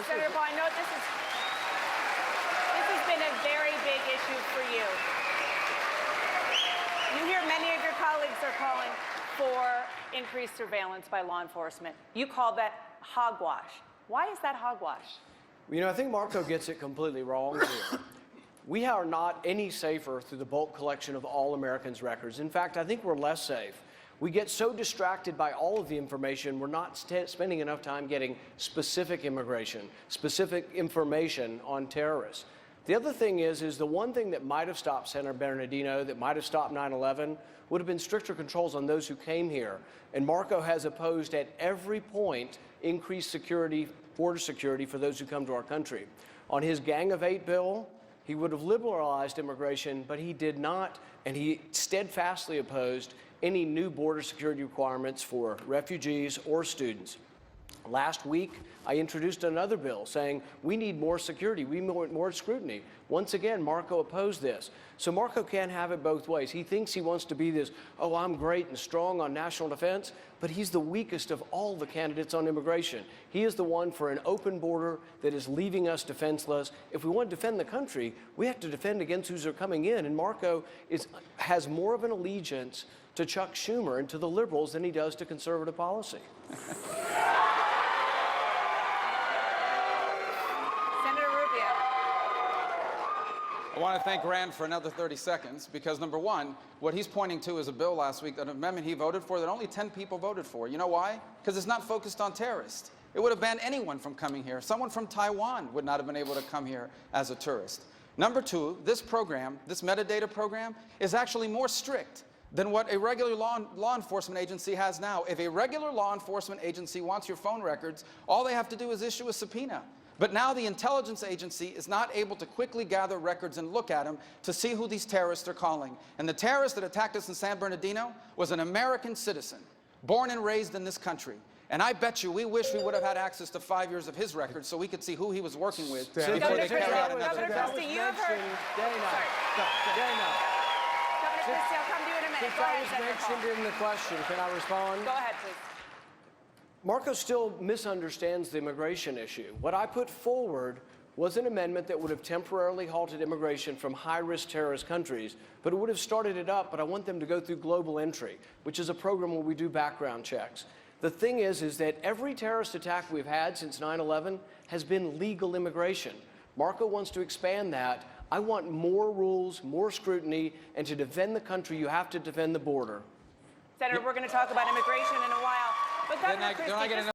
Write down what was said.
Senator Paul, I know this has been a very big issue for you. You hear many of your colleagues are calling for increased surveillance by law enforcement. You call that hogwash. Why is that hogwash? You know, I think Marco gets it completely wrong here. We are not any safer through the bulk collection of all Americans' records. In fact, I think we're less safe. We get so distracted by all of the information, we're not spending enough time getting specific information on terrorists. The other thing is the one thing that might have stopped Senator Bernardino, that might have stopped 9/11, would have been stricter controls on those who came here. And Marco has opposed at every point increased security, border security for those who come to our country. On his Gang of Eight bill, he would have liberalized immigration, but he did not, and he steadfastly opposed any new border security requirements for refugees or students. Last week, I introduced another bill saying we need more security, we need more scrutiny. Once again, Marco opposed this. So Marco can't have it both ways. He thinks he wants to be this, oh, I'm great and strong on national defense, but he's the weakest of all the candidates on immigration. He is the one for an open border that is leaving us defenseless. If we want to defend the country, we have to defend against who's coming in. And Marco has more of an allegiance to Chuck Schumer and to the liberals than he does to conservative policy. I want to thank Rand for another 30 seconds because, number one, what he's pointing to is a bill last week, an amendment he voted for that only 10 people voted for. You know why? Because it's not focused on terrorists. It would have banned anyone from coming here. Someone from Taiwan would not have been able to come here as a tourist. Number two, this program, this metadata program, is actually more strict than what a regular law enforcement agency has now. If a regular law enforcement agency wants your phone records, all they have to do is issue a subpoena. But now the intelligence agency is not able to quickly gather records and look at them to see who these terrorists are calling. And the terrorist that attacked us in San Bernardino was an American citizen, born and raised in this country. And I bet you we wish we would have had access to 5 years of his records so we could see who he was working with before they carried out another attack. Governor Christie, you have heard... Governor Christie, I'll come to you in a minute. Go ahead, Senator Paul. Mentioned in the question. Can I respond? Go ahead, please. Marco still misunderstands the immigration issue. What I put forward was an amendment that would have temporarily halted immigration from high-risk terrorist countries, but it would have started it up, but I want them to go through global entry, which is a program where we do background checks. The thing is that every terrorist attack we've had since 9/11 has been legal immigration. Marco wants to expand that. I want more rules, more scrutiny, and to defend the country, you have to defend the border. Senator, we're going to talk about immigration in a while. But Governor Christie,